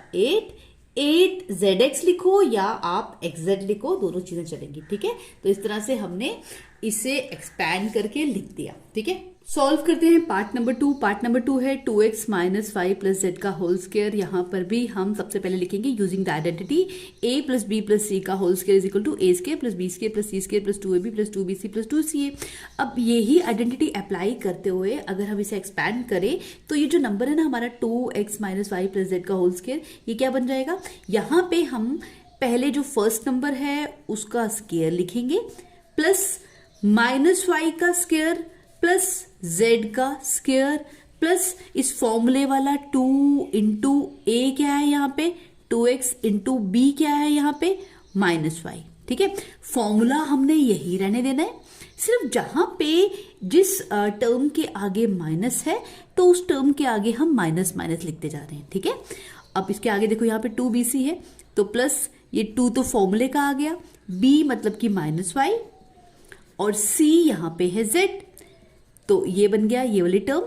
8zx लिखो या आप xz लिखो, दोनों चीजें चलेंगी, ठीक है। तो इस तरह से हमने इसे एक्सपैंड करके लिख दिया, ठीक है। सॉल्व करते हैं पार्ट नंबर 2। पार्ट नंबर 2 है 2x माइनस 5 प्लस जेड का होल स्क्वायर। यहाँ पर भी हम सबसे पहले लिखेंगे using the identity a plus B plus C का whole square is equal to A square plus B square plus C square plus 2ab plus 2bc plus 2ca। अब यही आइडेंटिटी अप्लाई करते हुए अगर हम इसे एक्सपैंड करें तो ये जो नंबर है ना हमारा 2x माइनस 5 प्लस जेड का होल स्क्वायर, ये क्या बन जाएगा, यहाँ पे हम पहले जो फर्स्ट नंबर है उसका स्क्वायर लिखेंगे प्लस माइनस y का स्क्वायर प्लस z का स्क्वायर प्लस इस फॉर्मूले वाला 2 इंटू ए क्या है यहाँ पे 2x इंटू बी क्या है यहाँ पे माइनस y, ठीक है। फॉर्मूला हमने यही रहने देना है, सिर्फ जहां पे जिस टर्म के आगे माइनस है तो उस टर्म के आगे हम माइनस माइनस लिखते जा रहे हैं, ठीक है। अब इसके आगे देखो यहाँ पे 2bc है तो प्लस ये 2 तो फॉर्मूले का आ गया, b मतलब कि माइनस y और c यहाँ पे है z, तो ये बन गया ये वाली टर्म।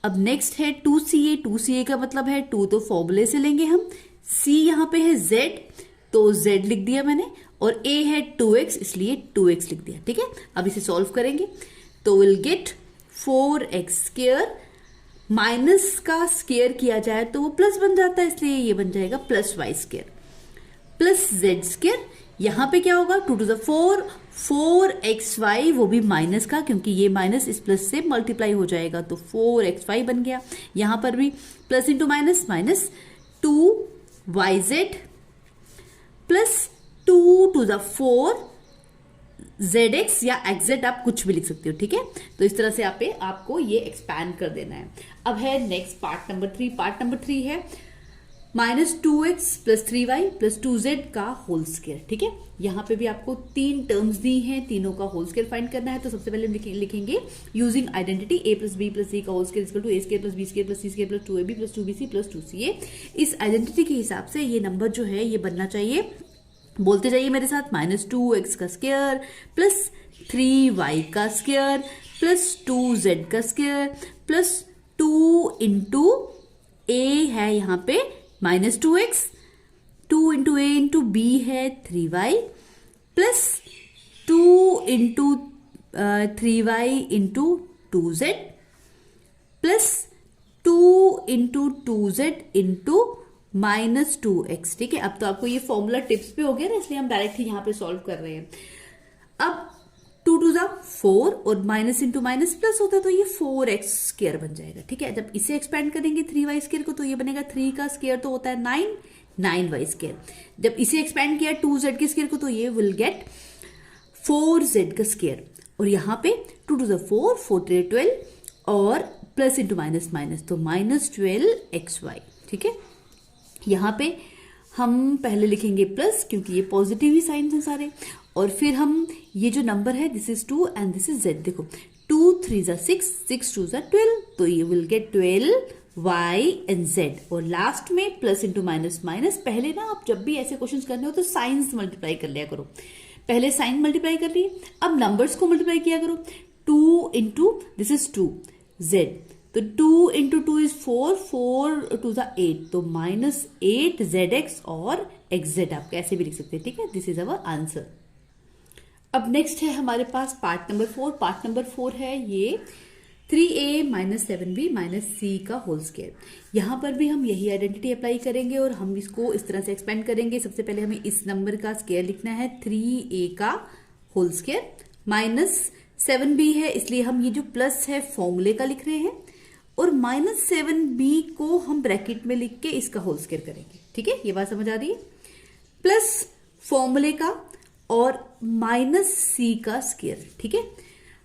अब नेक्स्ट है 2ca का मतलब है 2 तो फॉर्मूले से लेंगे हम, c यहाँ पे है z तो z लिख दिया मैंने, और a है 2x इसलिए 2x लिख दिया, ठीक है। अब इसे सॉल्व करेंगे तो will gate 4x square, minus का स्क्वायर किया जाए तो वो प्लस बन जाता है इसलिए ये बन जाएगा plus y square plus z square. यहाँ पे क्या होगा 2 to the 4 4xy, वो भी माइनस का क्योंकि ये माइनस इस प्लस से मल्टीप्लाई हो जाएगा तो 4xy बन गया। यहाँ पर भी plus into minus minus 2yz plus 2 to the 4 zx या xz आप कुछ भी लिख सकते हो, ठीक है। तो इस तरह से आपको ये एक्सपैंड कर देना है। अब है next part number 3। Part number 3 है minus 2x plus 3y plus 2z का होल स्क्वायर, ठीक है। यहाँ पे भी आपको 3 टर्म्स दी हैं, तीनों का होल स्क्वायर फाइंड करना है। तो सबसे पहले हम लिखेंगे using identity a plus B plus C का whole square equal to a square plus B square plus C square plus 2ab plus 2bc plus 2ca। इस आइडेंटिटी के हिसाब से ये नंबर जो है ये बनना चाहिए, बोलते जाइए मेरे साथ, माइनस 2x का स्क्वायर प्लस 3y का स्क्वायर प्लस 2z का स्क्वायर प्लस 2 इंटू a है यहाँ पे माइनस 2x, 2 इंटू ए इंटू बी है 3y plus 2 into 3y into 2z plus 2 into 2z into minus 2x, ठीक है। अब तो आपको ये फॉर्मूला टिप्स पे हो गया ना, इसलिए हम डायरेक्ट यहाँ पे सॉल्व कर रहे हैं। अब 2 to the 4 और माइनस इंटू माइनस प्लस होता है तो ये 4x स्क्वायर बन जाएगा, ठीक है। जब इसे एक्सपेंड करेंगे 3y स्क्वायर को तो ये बनेगा 3 का स्क्वायर तो होता है 9y स्क्वायर। जब इसे एक्सपेंड किया 2z के स्क्वायर को तो ये विल गेट 4z का स्क्वायर, और यहाँ पे 2 to the 4 4 3 12 और प्लस इंटू माइनस माइनस तो माइनस 12xy, ठीक है। यहाँ पे हम पहले लिखेंगे प्लस क्योंकि ये पॉजिटिव ही साइन हैं सारे, और फिर हम ये जो नंबर है this is 2 and this is z, देखो 2 3 जा 6 6 2 जा 12 तो ये will get 12y and z, और लास्ट में प्लस इंटू माइनस माइनस। पहले ना आप जब भी ऐसे क्वेश्चंस करने हो तो साइंस मल्टीप्लाई कर लिया करो, पहले साइन मल्टीप्लाई कर लिए अब नंबर्स को मल्टीप्लाई किया करो। 2 इंटू दिस इज 2 z तो 2 इंटू टू इज 4, 4 टू ज़ा 8, तो -8 ZX और XZ आप कैसे भी लिख सकते हैं, ठीक है। This is our answer. अब नेक्स्ट है हमारे पास पार्ट नंबर 4। पार्ट नंबर 4 है ये 3a - 7b - c का होल स्क्वायर। यहाँ पर भी हम यही आइडेंटिटी अप्लाई करेंगे और हम इसको इस तरह से एक्सपेंड करेंगे। सबसे पहले हमें इस नंबर का स्क्वायर लिखना है, 3a का होल स्क्वायर माइनस 7b है, इसलिए हम ये जो प्लस है फॉर्मूले का लिख रहे हैं, और -7b को हम ब्रैकेट में लिख के इसका होल स्क्वायर करेंगे, ठीक है। ये बात समझ आ रही है। प्लस फॉर्मूले का और -c का स्क्वायर, ठीक है।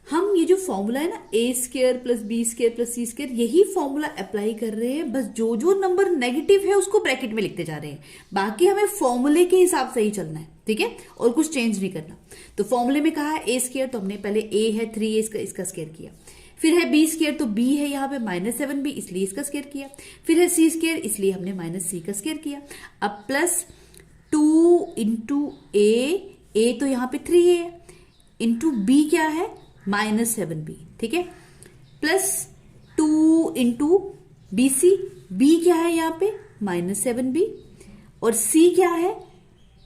हम ये जो फॉर्मूला है ना, a² + b² + c², यही फॉर्मूला अप्लाई कर रहे हैं, बस जो जो नंबर नेगेटिव है उसको ब्रैकेट में लिखते जा रहे हैं। बाकी हमें फॉर्मूले के हिसाब से ही चलना है, ठीक है, और कुछ चेंज नहीं करना। तो फॉर्मूले में कहा है a², तो हमने पहले a है 3a इसका स्क्वायर किया। फिर है b², तो b है यहाँ पे -7b, इसलिए इसका स्क्वायर किया। फिर है c², इसलिए हमने -c का स्क्वायर किया। अब प्लस 2 इंटू a तो यहाँ पे 3a है, इंटू b क्या है -7b, ठीक है। प्लस 2 इंटू BC, b क्या है यहाँ पे -7b, और c क्या है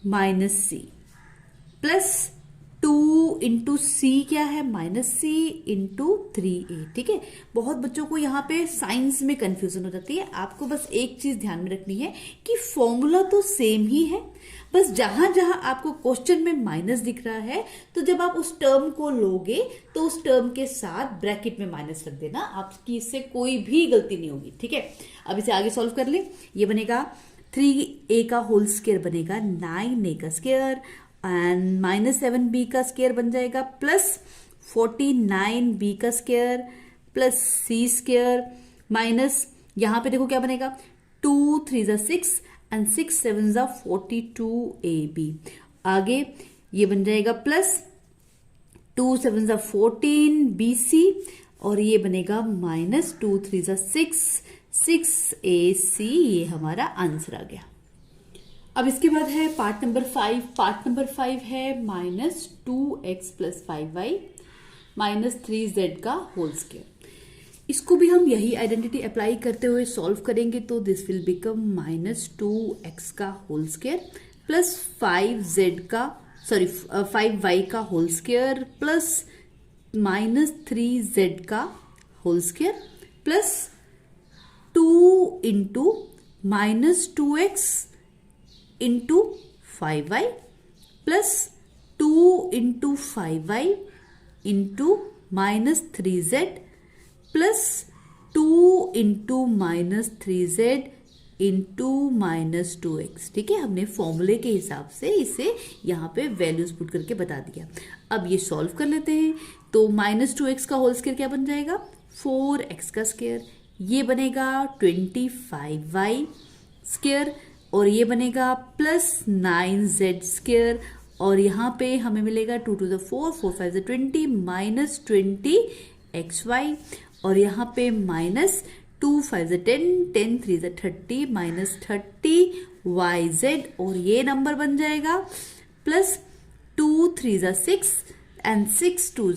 -c, प्लस 2 इंटू c क्या है -c इंटू 3a, ठीक है। बहुत बच्चों को यहाँ पे साइंस में कंफ्यूजन हो जाती है। आपको बस एक चीज ध्यान में रखनी है कि फॉर्मूला तो सेम ही है, बस जहां जहां आपको क्वेश्चन में माइनस दिख रहा है, तो जब आप उस टर्म को लोगे तो उस टर्म के साथ ब्रैकेट में माइनस रख देना, आपकी इससे कोई भी गलती नहीं होगी, ठीक है। अब इसे आगे सॉल्व कर ले। ये बनेगा 3a का होल स्क्वायर बनेगा 9a का स्क्वायर, एंड -7b का स्क्वायर बन जाएगा प्लस 49b का स्क्वायर प्लस c² माइनस, यहां पे देखो क्या बनेगा, 2 3 ज़ा 6 एंड 6 7 ज़ा 42ab। आगे ये बन जाएगा प्लस 2 7 ज़ा 14bc, और ये बनेगा -2 3 ज़ा 6 6ac। ये हमारा आंसर आ गया। अब इसके बाद है पार्ट नंबर 5। पार्ट नंबर 5 है -2x + 5y - 3z का होल स्क्वायर। इसको भी हम यही आइडेंटिटी अप्लाई करते हुए सॉल्व करेंगे, तो दिस विल बिकम -2x का होल स्क्वायर प्लस 5y का होल स्क्वायर प्लस -3z का whole square plus 2 into -2x into 5y plus 2 into 5y into -3z plus 2 into -3z into -2x, ठीक है। हमने फॉर्मूले के हिसाब से इसे यहाँ पे वैल्यूज पुट करके बता दिया। अब ये सॉल्व कर लेते हैं। तो -2x का होल स्क्वायर क्या बन जाएगा, 4x का स्क्वायर, ये बनेगा 25y स्क्वायर, और ये बनेगा प्लस 9z², और यहाँ पे हमें मिलेगा 2 2 4 4 5 20 -20xy, और यहाँ पे -2 5 10 10 3 30 -30yz, और ये नंबर बन जाएगा प्लस 2 3 6 एंड 6 2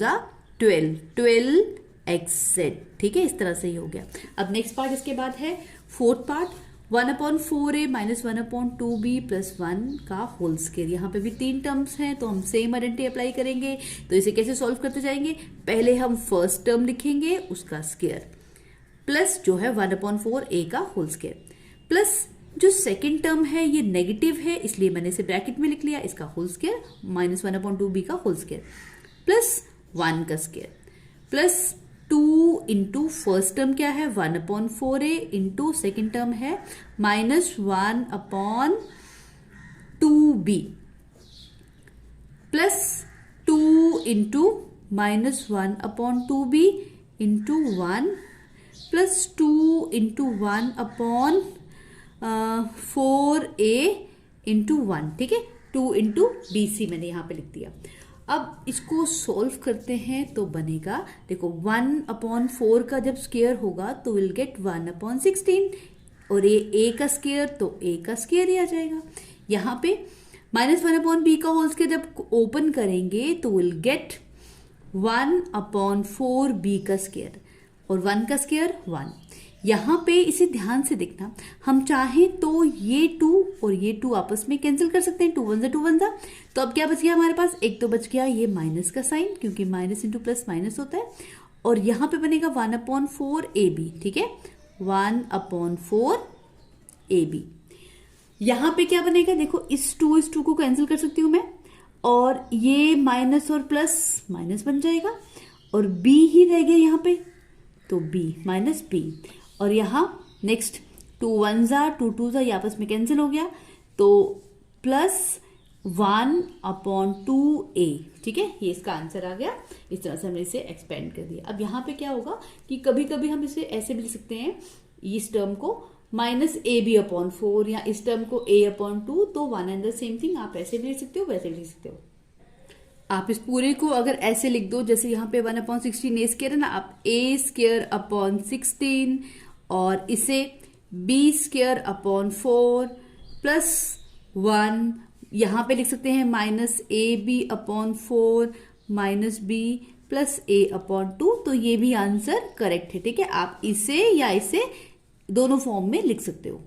12 12xz, ठीक है। इस तरह से ही हो गया। अब नेक्स्ट पार्ट इसके बाद है फोर्थ पार्ट, 1/4a - 1/2b + 1 का होल स्क्वायर। यहाँ पे भी 3 टर्म्स हैं, तो हम सेम आइडेंटिटी अप्लाई करेंगे। तो इसे कैसे सॉल्व करते जाएंगे, पहले हम फर्स्ट टर्म लिखेंगे उसका स्क्वायर, प्लस जो है 1/4a का होल स्क्वायर, प्लस जो सेकेंड टर्म है ये नेगेटिव है, इसलिए मैंने इसे ब्रैकेट में लिख लिया, इसका होल स्क्वायर -1/2b का होल स्क्वायर प्लस 1 का square plus 2 into first term क्या है 1/4a इंटू सेकेंड टर्म है -1/2b plus 2 into -1/2b into 1 plus 2 into 1/4a into 1, ठीक है। 2 इंटू BC मैंने यहाँ पे लिख दिया। अब इसको सोल्व करते हैं तो बनेगा, देखो 1/4 का जब स्क्वायर होगा तो विल गेट 1/16, और ये a का स्क्वायर तो a का स्क्वायर ही आ जाएगा। यहाँ पे -1/b का होल स्क्वायर जब ओपन करेंगे तो विल गेट 1/4b का स्क्वायर और 1 का स्क्वायर 1। यहाँ पे इसे ध्यान से देखना, हम चाहें तो ये 2 और ये 2 आपस में कैंसिल कर सकते हैं, 2 1 2 1 था। तो अब क्या बच गया हमारे पास, एक तो बच गया ये माइनस का साइन, क्योंकि माइनस इंटू प्लस माइनस होता है, और यहाँ पे बनेगा 1/4 AB, ठीक है, 1/4 AB। यहाँ पे क्या बनेगा, देखो इस 2 को कैंसिल कर सकती हूँ मैं, और ये माइनस और प्लस माइनस बन जाएगा, और b ही रह गया यहाँ पे, तो b माइनस b। और यहाँ नेक्स्ट 2 1 2 2 ये आपस में कैंसिल हो गया, तो प्लस 1/2a, ठीक है, ये इसका आंसर आ गया। इस तरह से हमने इसे एक्सपेंड कर दिया। अब यहाँ पे क्या होगा कि कभी कभी हम इसे ऐसे भी लिख सकते हैं, इस टर्म को -ab/4 या इस टर्म को a/2, तो 1 एंड द सेम थिंग, आप ऐसे भी लिख सकते हो, वैसे भी लिख सकते हो। आप इस पूरे को अगर ऐसे लिख दो, जैसे यहाँ पे 1/16 a स्क्वायर है ना, आप a²/16 और इसे b²/4 प्लस 1, यहाँ पे लिख सकते हैं -ab/4 -b प्लस a/2, तो ये भी आंसर करेक्ट है, ठीक है। आप इसे या इसे दोनों फॉर्म में लिख सकते हो।